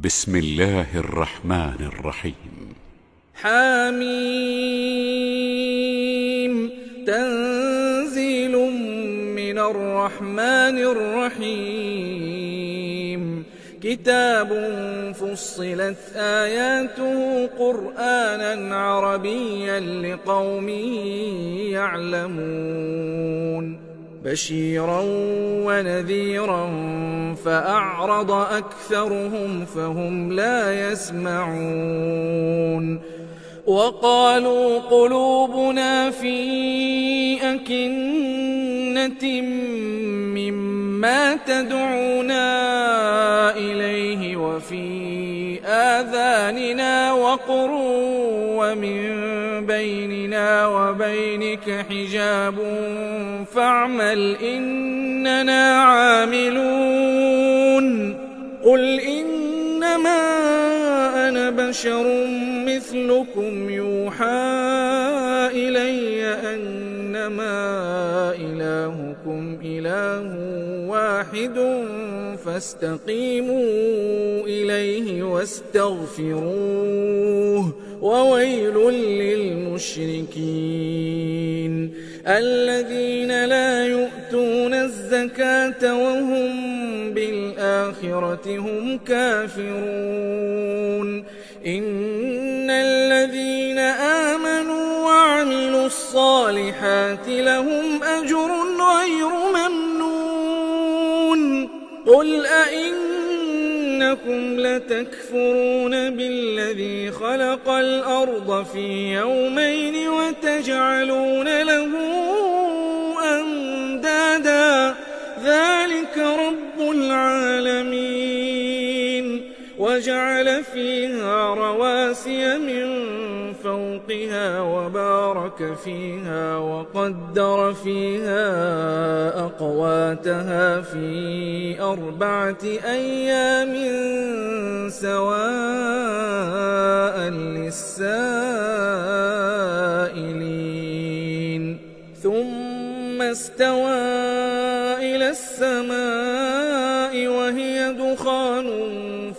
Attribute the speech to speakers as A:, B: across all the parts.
A: بسم الله الرحمن الرحيم.
B: حميم تنزيل من الرحمن الرحيم. كتاب فصلت آياته قرآنا عربيا لقوم يعلمون بشيرا ونذيرا فأعرض أكثرهم فهم لا يسمعون. وقالوا قلوبنا في أكنة مما تدعونا إليه وفي آذاننا وقر ومن بيننا وبينك حجاب فاعمل إننا عاملون. قل إنما أنا بشر مثلكم يوحى إلي أنما إلهكم إله واحد فاستقيموا إليه واستغفروه وويل للمشركين الذين لا يؤتون الزكاة وهم بالآخرة هم كافرون. إن الذين آمنوا وعملوا الصالحات لهم أجر غير ممنون. قل أئنكم لتكفرون بالذي خلق الأرض في يومين وتجعلون له أندادا ذلك رب العالمين. وجعل فيها رواسي من فوقها وبارك فيها وقدر فيها أقواتها في 4 أيام سواء للسائلين. ثم استوى إلى السماء وهي دخان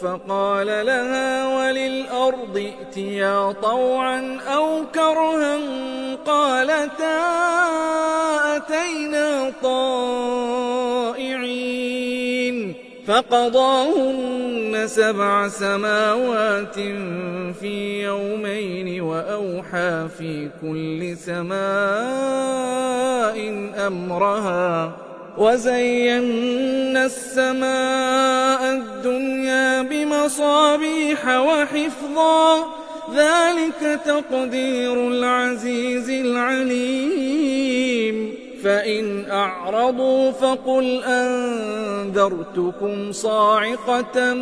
B: فقال لها وللأرض ائتيا طوعا أو كرها قالتا أتينا طائعين. فقضاهن 7 سماوات في يومين وأوحى في كل سماء أمرها وزينا السماء الدنيا بمصابيح وحفظا ذلك تقدير العزيز العليم. فإن أعرضوا فقل أنذرتكم صاعقة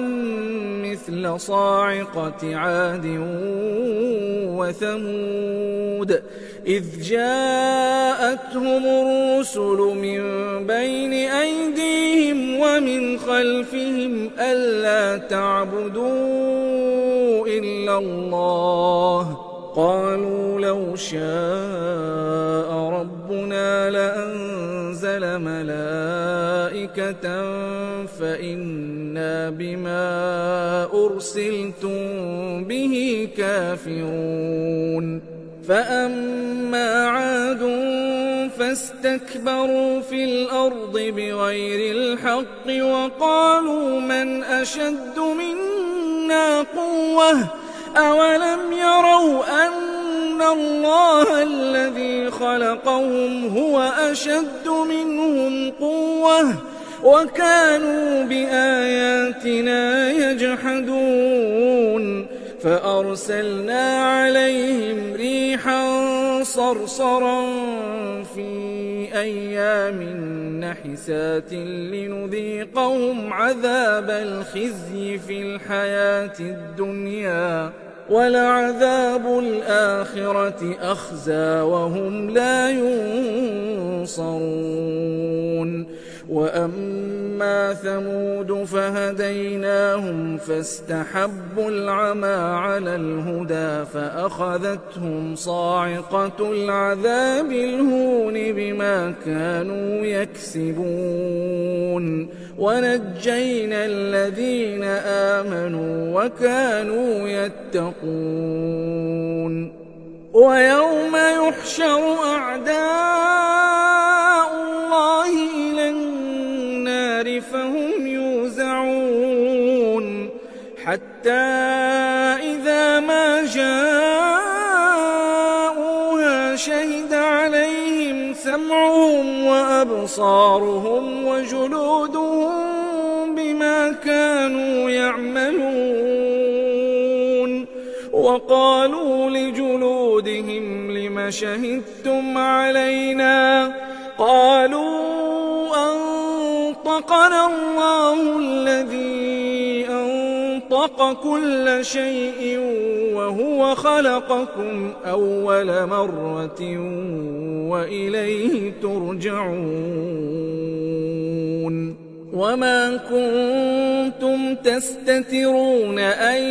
B: مثل صاعقة عاد وثمود إذ جاءتهم الرسل من بين أيديهم ومن خلفهم ألا تعبدوا إلا الله قالوا لو شاء ربنا لأنزل ملائكة فإنا بما أرسلتم به كافرون. فأما عاد فاستكبروا في الأرض بغير الحق وقالوا من أشد منا قوة أولم يروا أن الله الذي خلقهم هو أشد منهم قوة وكانوا بآياتنا يجحدون. فأرسلنا عليهم ريحا صرصرا في أيام نحسات لنذيقهم عذاب الخزي في الحياة الدنيا ولعذاب الآخرة أخزى وهم لا ينصرون. وأما ثمود فهديناهم فاستحبوا العمى على الهدى فأخذتهم صاعقة العذاب الهون بما كانوا يكسبون ونجينا الذين آمنوا وكانوا يتقون ويوم يحشر أعداء الله إلى النار فهم يوزعون حتى إذا ما جاءوها شهد عليهم سمعهم وأبصارهم وجلودهم بما كانوا يعملون وقالوا لجلودهم لم شهدتم علينا قالوا أنطقنا الله الذي أنطق كل شيء وهو خلقكم أول مرة وإليه ترجعون وما كنتم تستترون أن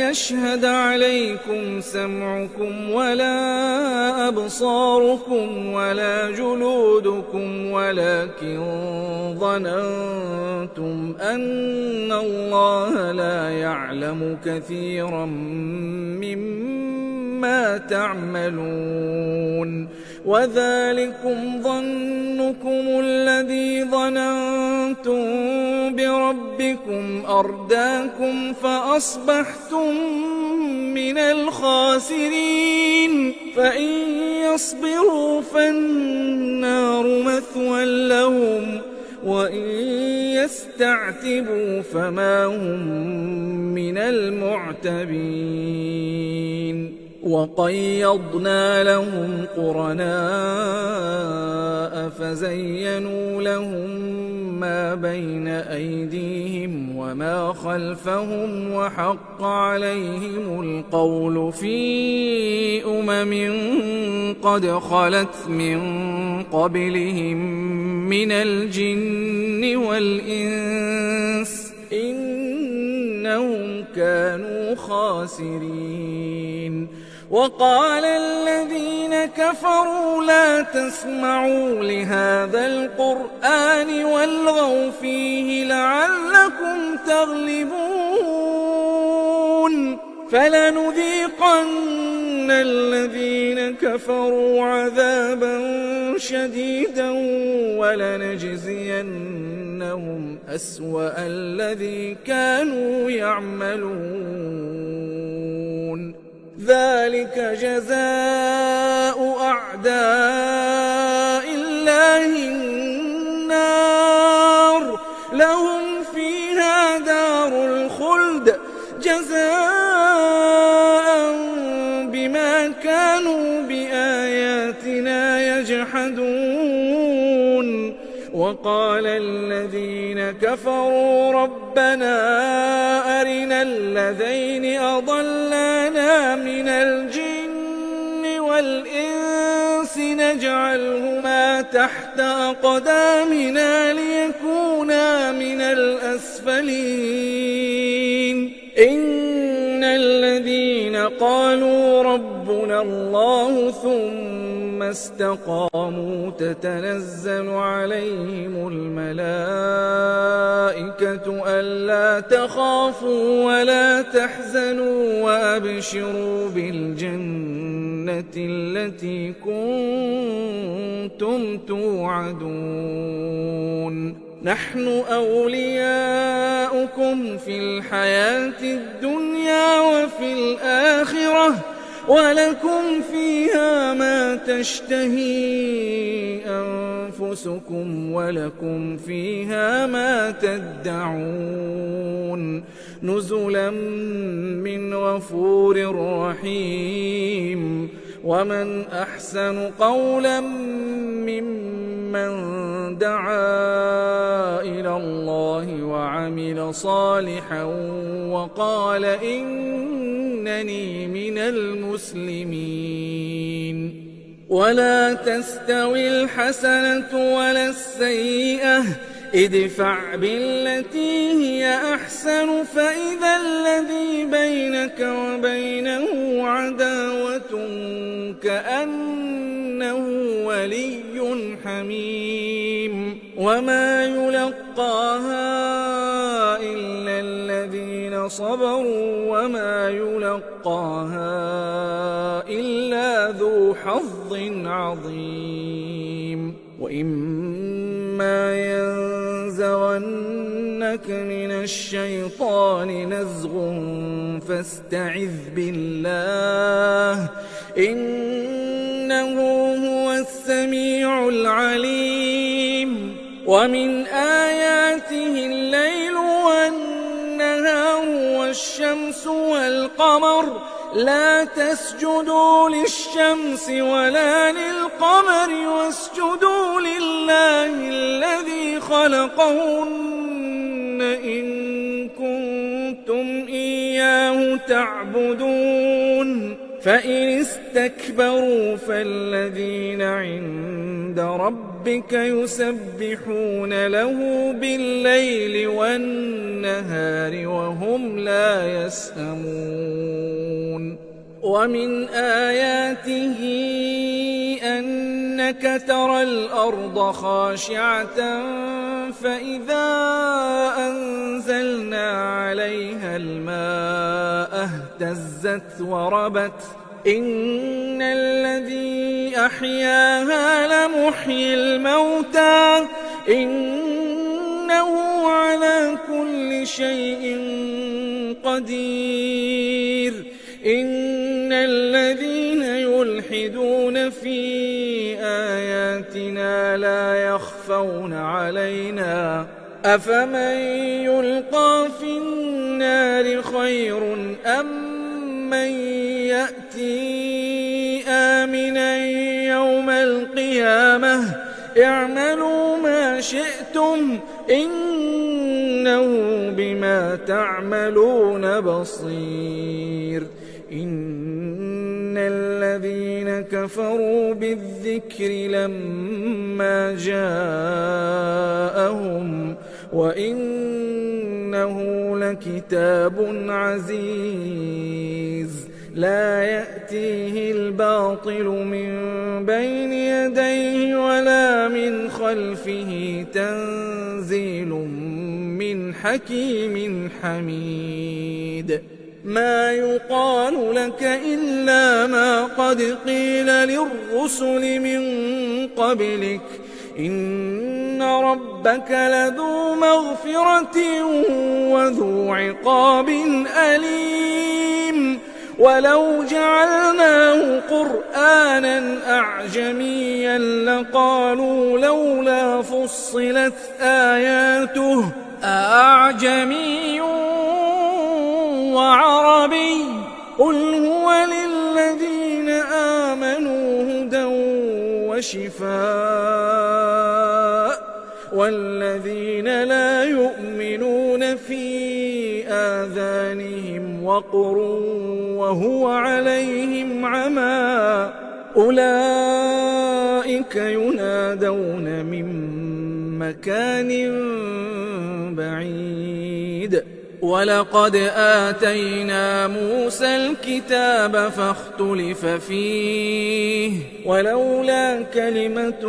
B: يشهد عليكم سمعكم ولا أبصاركم ولا جلودكم ولكن ظننتم أن الله لا يعلم كثيرا مما تعملون وذلكم ظنكم الذي ظننتم بربكم أرداكم فأصبحتم من الخاسرين فإن يصبروا فالنار مثوى لهم وإن يستعتبوا فما هم من المعتبين وقيضنا لهم قرناء فزينوا لهم ما بين أيديهم وما خلفهم وحق عليهم القول في قد خلت من قبلهم من الجن والإنس إنهم كانوا خاسرين وقال الذين كفروا لا تسمعوا لهذا القرآن والغوا فيه لعلكم تغلبون فلنذيقن الذين كفروا عذابا شديدا ولنجزينهم أسوأ الذي كانوا يعملون ذلك جزاء أعداء الله النار لهم فيها دار الخلد جزاء بما كانوا بآياتنا يجحدون وقال الذين كفروا ربنا أرنا الذين أضلانا من الجن والإنس نجعلهما تحت أقدامنا ليكونا من الأسفلين إن الذين قالوا ربنا الله ثم استقاموا تتنزل عليهم الملائكة ألا تخافوا ولا تحزنوا وأبشروا بالجنة التي كنتم توعدون نحن أولياؤكم في الحياة الدنيا وفي الآخرة ولكم فيها ما تشتهي أنفسكم ولكم فيها ما تدعون نزلا من غفور رحيم ومن أحسن قولا ممن دعا إلى الله وعمل صالحا وقال إنني من المسلمين ولا تستوي الحسنة ولا السيئة ادفع بالتي هي أحسن فإذا الذي بينك وبينه عداوة كأنه ولي حميم وما يلقاها إلا الذين صبروا وما يلقاها إلا ذو حظ عظيم وإما ينزغنك من الشيطان نزغ فاستعذ بالله إنه هو السميع العليم ومن آياته الليل والنهار والشمس والقمر لا تسجدوا للشمس ولا للقمر واسجدوا لله الذي خلقهن إن كنتم إياه تعبدون فإن استكبروا فالذين عند ربك يسبحون له بالليل والنهار وهم لا يسأمون ومن آياته أنك ترى الأرض خاشعة فإذا أنزلنا عليها الماء اهتزت وربت إن الذي أحياها لمحيي الموتى إنه على كل شيء قدير إن الذين يلحدون في آياتنا لا يخفون علينا أفمن يلقى في النار خير أم من يأتي آمنا يوم القيامة اعملوا ما شئتم إنه بما تعملون بصير إن الذين كفروا بالذكر لما جاءهم وإنه لكتاب عزيز لا يأتيه الباطل من بين يديه ولا من خلفه تنزيل من حكيم حميد ما يقال لك إلا ما قد قيل للرسل من قبلك إن ربك لذو مغفرة وذو عقاب أليم ولو جعلناه قرآنا أعجميا لقالوا لولا فصلت آياته أعجمي وعربي قل هو للذين آمنوا هدى وشفاء والذين لا يؤمنون في آذانهم وقر وهو عليهم عمى أولئك ينادون من مكان بعيد ولقد آتينا موسى الكتاب فاختلف فيه ولولا كلمة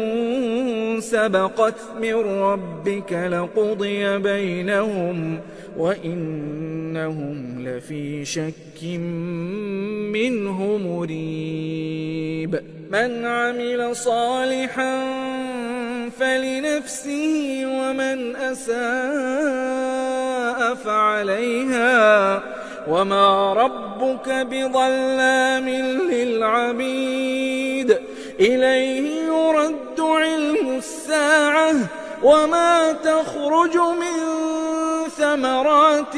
B: سبقت من ربك لقضي بينهم وإنهم لفي شك منه مريب من عمل صالحا فلنفسه ومن أساء فعليها وما ربك بظلام للعبيد إليه يرد علم الساعة وما تخرج من ثمرات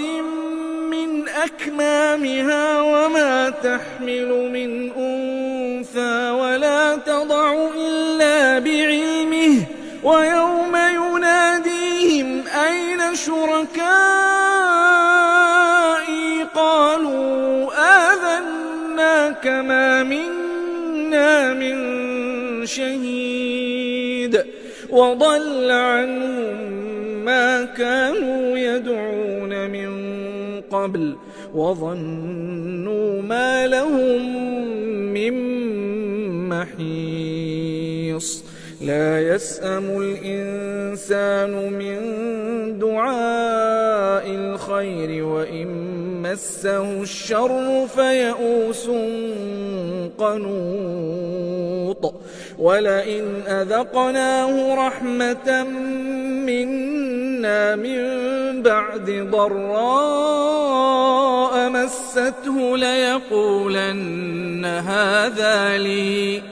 B: من أكمامها وما تحمل من أنثى ولا تضع إلا بعلمه ويوم يناديهم أين شركائي قالوا آذناك ما منا من شهيد وضل عنهم ما كانوا يدعون من قبل وظنوا ما لهم من محيص لا يسأم الإنسان من دعاء الخير وإن مسه الشر فيئوس قنوط ولئن أذقناه رحمة منا من بعد ضراء مسته ليقولن هذا لي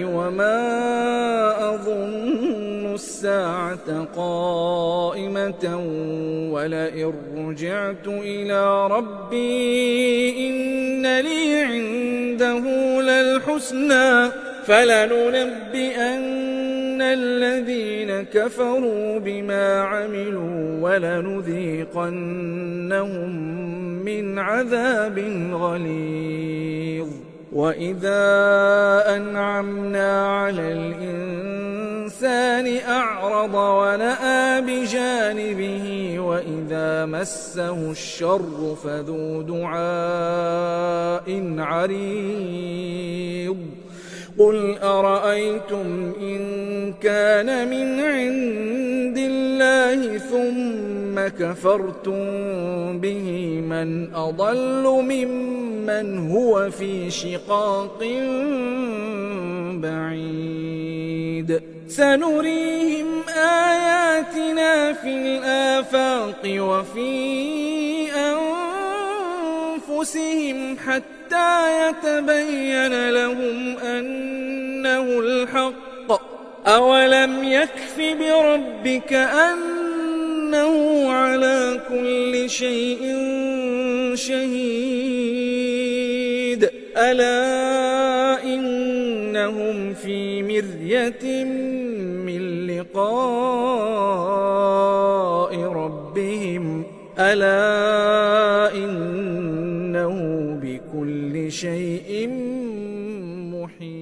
B: وما أظن الساعة قائمة ولئن رجعت إلى ربي إن لي عنده للحسنى فلننبئن الذين كفروا بما عملوا ولنذيقنهم من عذاب غليظ وإذا أنعمنا على الإنسان أعرض ونأى بجانبه وإذا مسه الشر فذو دعاء عريض قل أرأيتم إن كان من عند الله ثم كفرتم به من أضل ممن هو في شقاق بعيد سنريهم آياتنا في الآفاق وفي أنفسهم حتى يتبين لهم أنه الحق أولم يكف بربك أنه على كل شيء شهيد ألا إنهم في مرية من لقاء ربهم ألا إنه بكل شيء محيط